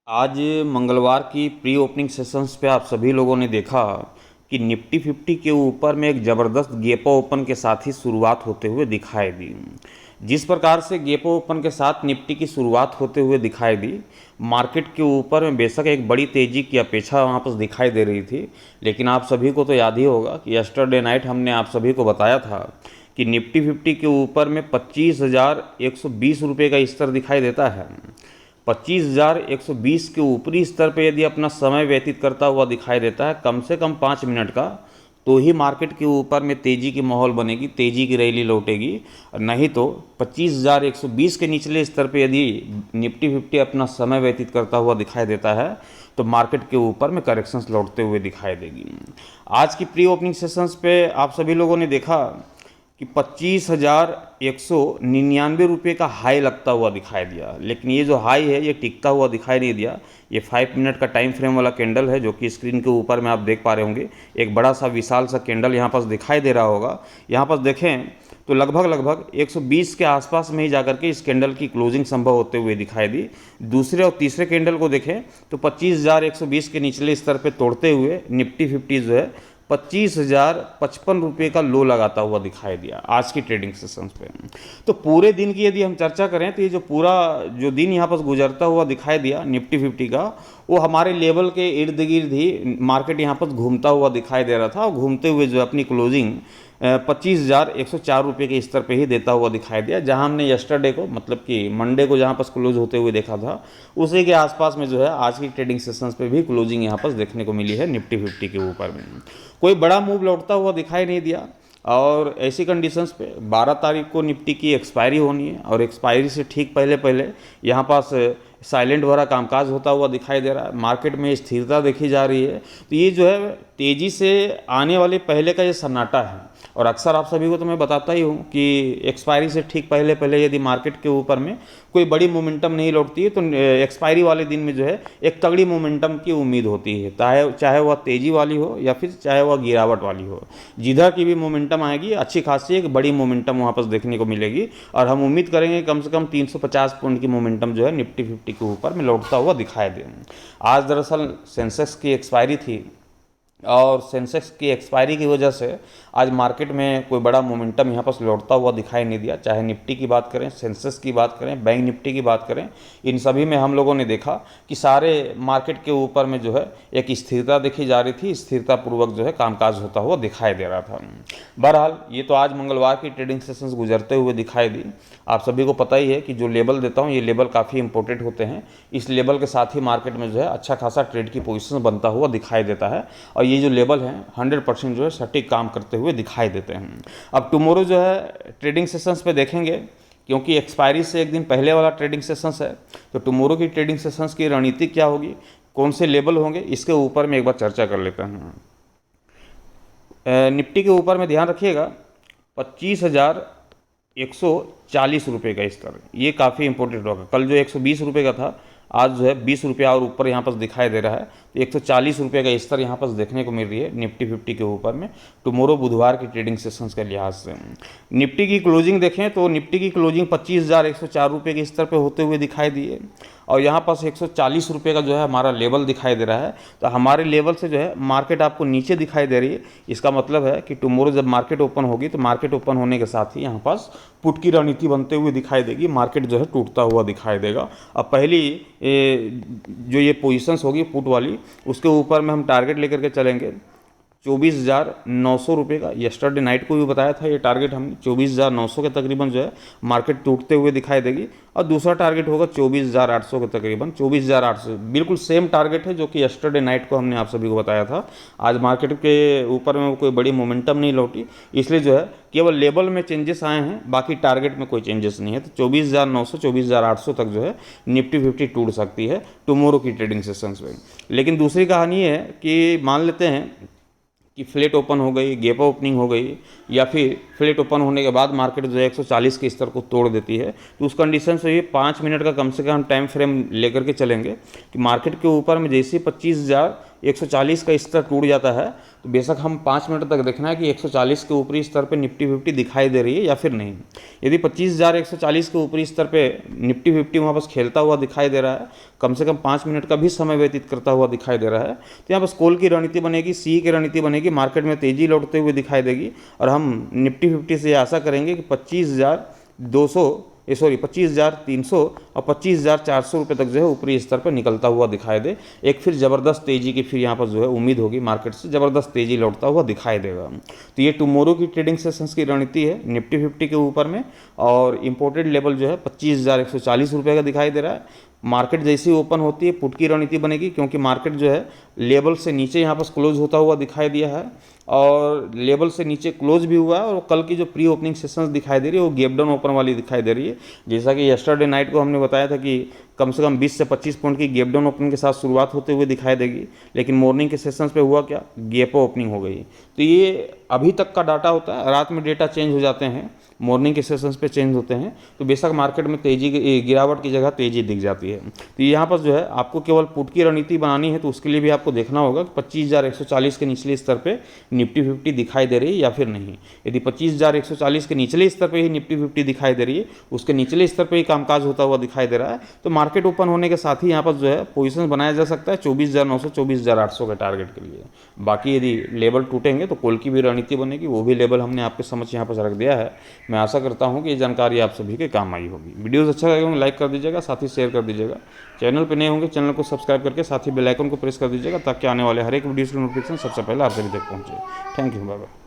आज मंगलवार की प्री ओपनिंग सेशंस पे आप सभी लोगों ने देखा कि निफ्टी 50 के ऊपर में एक ज़बरदस्त गैप ओपन के साथ ही शुरुआत होते हुए दिखाई दी। जिस प्रकार से गैप ओपन के साथ निफ्टी की शुरुआत होते हुए दिखाई दी, मार्केट के ऊपर में बेशक एक बड़ी तेज़ी की अपेक्षा वहाँ पर दिखाई दे रही थी, लेकिन आप सभी को तो याद ही होगा कि यस्टरडे नाइट हमने आप सभी को बताया था कि निफ्टी 50 के ऊपर में 25,120 रुपये का स्तर दिखाई देता है। 25,120 के ऊपरी स्तर पे यदि अपना समय व्यतीत करता हुआ दिखाई देता है कम से कम 5 मिनट का, तो ही मार्केट के ऊपर में तेज़ी की माहौल बनेगी, तेज़ी की रैली लौटेगी। नहीं तो 25,120 के निचले स्तर पे यदि निफ्टी 50 अपना समय व्यतीत करता हुआ दिखाई देता है तो मार्केट के ऊपर में करेक्शंस लौटते हुए दिखाई देगी। आज की प्री ओपनिंग सेशंस पे आप सभी लोगों ने देखा कि 25,199 रुपये का हाई लगता हुआ दिखाई दिया, लेकिन ये जो हाई है ये टिकता हुआ दिखाई नहीं दिया। ये 5 मिनट का टाइम फ्रेम वाला कैंडल है जो कि स्क्रीन के ऊपर में आप देख पा रहे होंगे। एक बड़ा सा विशाल सा कैंडल यहाँ पास दिखाई दे रहा होगा। यहाँ पास देखें तो लगभग 120 के आसपास में ही जाकर के इस कैंडल की क्लोजिंग संभव होते हुए दिखाई दी। दूसरे और तीसरे कैंडल को देखें तो 25,120 के निचले स्तर पर तोड़ते हुए निफ्टी 50 जो है 25,055 रुपये का लो लगाता हुआ दिखाई दिया आज की ट्रेडिंग सेशंस पे। तो पूरे दिन की यदि हम चर्चा करें तो ये जो दिन यहाँ पर गुजरता हुआ दिखाई दिया निफ्टी 50 का, वो हमारे लेवल के इर्द गिर्द ही मार्केट यहाँ पर घूमता हुआ दिखाई दे रहा था और घूमते हुए जो अपनी क्लोजिंग 25,104 रुपये के स्तर पे ही देता हुआ दिखाई दिया। जहां हमने यस्टरडे को मतलब कि मंडे को जहां पर क्लोज होते हुए देखा था, उसी के आसपास में जो है आज की ट्रेडिंग सेशंस पे भी क्लोजिंग यहां पर देखने को मिली है निफ्टी 50 के ऊपर में। कोई बड़ा मूव लौटता हुआ दिखाई नहीं दिया और ऐसी कंडीशंस पे 12 तारीख को निफ्टी की एक्सपायरी होनी है और एक्सपायरी से ठीक पहले पहले यहाँ पास साइलेंट भरा कामकाज होता हुआ दिखाई दे रहा है। मार्केट में स्थिरता देखी जा रही है, तो ये जो है तेज़ी से आने वाले पहले का ये सन्नाटा है। और अक्सर आप सभी को तो मैं बताता ही हूँ कि एक्सपायरी से ठीक पहले पहले यदि मार्केट के ऊपर में कोई बड़ी मोमेंटम नहीं लौटती है तो एक्सपायरी वाले दिन में जो है एक तगड़ी मोमेंटम की उम्मीद होती है, चाहे वह तेज़ी वाली हो या फिर चाहे वह गिरावट वाली हो। जिधर की भी मोमेंटम आएगी अच्छी खासी एक बड़ी मोमेंटम वहाँ पर देखने को मिलेगी और हम उम्मीद करेंगे कम से कम 350 पॉइंट की मोमेंटम जो है निफ्टी 50 के ऊपर में लौटता हुआ दिखाई दे। आज दरअसल सेंसेक्स की एक्सपायरी थी और सेंसेक्स की एक्सपायरी की वजह से आज मार्केट में कोई बड़ा मोमेंटम यहाँ पर लौटता हुआ दिखाई नहीं दिया। चाहे निफ्टी की बात करें, सेंसेक्स की बात करें, बैंक निफ्टी की बात करें, इन सभी में हम लोगों ने देखा कि सारे मार्केट के ऊपर में जो है एक स्थिरता देखी जा रही थी, स्थिरतापूर्वक जो है कामकाज होता हुआ दिखाई दे रहा था। बहरहाल ये तो आज मंगलवार की ट्रेडिंग सेशंस गुजरते हुए दिखाई दी। आप सभी को पता ही है कि जो लेवल देता हूँ ये लेवल काफ़ी इंपॉर्टेंट होते हैं। इस लेवल के साथ ही मार्केट में जो है अच्छा खासा ट्रेड की पोजीशन बनता हुआ दिखाई देता है और ये जो लेवल हैं 100% जो है सटीक काम करते हुए दिखाई देते हैं। अब टुमारो जो है ट्रेडिंग सेशंस पे देखेंगे, क्योंकि एक्सपायरी से एक दिन पहले वाला ट्रेडिंग सेशंस है, तो टुमारो की ट्रेडिंग सेशंस की रणनीति क्या होगी, कौन से लेवल होंगे, इसके ऊपर में एक बार चर्चा कर लेते हैं। निफ्टी के ऊपर में ध्यान रखिएगा 25,140 रुपये का स्तर, ये काफ़ी इंपॉर्टेंट होगा। कल जो 120 रुपये का था आज जो है 20 रुपया और ऊपर यहाँ पर दिखाई दे रहा है, तो 140 रुपये का स्तर यहाँ पर देखने को मिल रही है निफ्टी 50 के ऊपर में टुमारो बुधवार की ट्रेडिंग सेशंस के लिहाज से। निफ्टी की क्लोजिंग देखें तो निफ्टी की क्लोजिंग 25,104 रुपये के स्तर पर होते हुए दिखाई दी है और यहाँ पास 140 रुपये का जो है हमारा लेवल दिखाई दे रहा है। तो हमारे लेवल से जो है मार्केट आपको नीचे दिखाई दे रही है। इसका मतलब है कि टुमारो जब मार्केट ओपन होगी तो मार्केट ओपन होने के साथ ही यहाँ पास पुट की रणनीति बनते हुए दिखाई देगी, मार्केट जो है टूटता हुआ दिखाई देगा। अब पहली जो ये पोजीशंस होगी पुट वाली, उसके ऊपर में हम टारगेट लेकर के चलेंगे 24,900 रुपये का। यस्टरडे नाइट को भी बताया था ये टारगेट हमने 24,900 के तकरीबन जो है मार्केट टूटते हुए दिखाई देगी और दूसरा टारगेट होगा 24,800 के तकरीबन। 24,800 बिल्कुल सेम टारगेट है जो कि यस्टरडे नाइट को हमने आप सभी को बताया था। आज मार्केट के ऊपर में कोई बड़ी मोमेंटम नहीं लौटी, इसलिए जो है केवल लेवल में चेंजेस आए हैं, बाकी टारगेट में कोई चेंजेस नहीं है। तो 24,900 24,800 तक जो है निफ्टी 50 टूट सकती है टुमारो की ट्रेडिंग सेशंस में। लेकिन दूसरी कहानी है कि मान लेते हैं कि फ्लैट ओपन हो गई, गैप ओपनिंग हो गई या फिर फ्लैट ओपन होने के बाद मार्केट जो है 140 के स्तर को तोड़ देती है, तो उस कंडीशन से ये 5 मिनट का कम से कम टाइम फ्रेम लेकर के चलेंगे कि मार्केट के ऊपर में जैसे 140 का स्तर टूट जाता है तो बेशक हम 5 मिनट तक देखना है कि 140 के ऊपरी स्तर पे निफ्टी 50 दिखाई दे रही है या फिर नहीं। यदि 25,140 के ऊपरी स्तर पे निफ्टी 50 वहाँ बस खेलता हुआ दिखाई दे रहा है, कम से कम 5 मिनट का भी समय व्यतीत करता हुआ दिखाई दे रहा है, तो यहाँ बस कॉल की रणनीति बनेगी, सी की रणनीति बनेगी, मार्केट में तेजी लौटते हुए दिखाई देगी और हम निफ्टी 50 से आशा करेंगे कि 25,300 और 25,400 रुपये तक जो है ऊपरी स्तर पर निकलता हुआ दिखाई दे। एक फिर ज़बरदस्त तेज़ी की फिर यहाँ पर जो है उम्मीद होगी, मार्केट से ज़बरदस्त तेज़ी लौटता हुआ दिखाई देगा। तो ये टुमारो की ट्रेडिंग सेशंस की रणनीति है निफ्टी 50 के ऊपर में, और इम्पोर्टेड लेवल जो है 25,140 रुपये का दिखाई दे रहा है। मार्केट जैसी ओपन होती है पुट की रणनीति बनेगी, क्योंकि मार्केट जो है लेवल से नीचे यहाँ पर क्लोज होता हुआ दिखाई दिया है और लेवल से नीचे क्लोज भी हुआ है, और कल की जो प्री ओपनिंग सेशंस दिखाई दे रही है वो गैप डाउन ओपन वाली दिखाई दे रही है। जैसा कि यस्टरडे नाइट को हमने बताया था कि कम से कम 20 से 25 पॉइंट की गैप डाउन ओपनिंग के साथ शुरुआत होते हुए दिखाई देगी, लेकिन मॉर्निंग के सेशंस पे हुआ क्या, गैप ओपनिंग हो गई। तो ये अभी तक का डाटा होता है, रात में डेटा चेंज हो जाते हैं, मॉर्निंग के सेशंस पे चेंज होते हैं, तो बेशक मार्केट में तेजी गिरावट की जगह तेजी दिख जाती है। तो यहाँ पर जो है आपको केवल पुट की रणनीति बनानी है, तो उसके लिए भी आपको देखना होगा कि 25,140 के निचले स्तर पे निफ्टी 50 दिखाई दे रही है या फिर नहीं। यदि 25,140 के निचले स्तर पे ही निफ्टी 50 दिखाई दे रही है, उसके निचले स्तर पे ही कामकाज होता हुआ दिखाई दे रहा है, तो मार्केट ओपन होने के साथ ही यहाँ पर जो है पोजीशन बनाया जा सकता है 24,900 24,800 के टारगेट के लिए। बाकी यदि लेवल टूटेंगे तो कॉल की भी रणनीति बनेगी, वो भी लेवल हमने आपके समझ यहाँ पर रख दिया है। मैं आशा करता हूँ कि ये जानकारी आप सभी के काम आई होगी। वीडियोस अच्छा लगे होंगे लाइक कर दीजिएगा, साथ ही शेयर कर दीजिएगा। चैनल पर नए होंगे चैनल को सब्सक्राइब करके साथ ही बेल आइकन को प्रेस कर दीजिएगा, ताकि आने वाले हर एक वीडियोस की नोटिफिकेशन सबसे पहले आप सभी तक पहुँचे। Thank you, bye bye.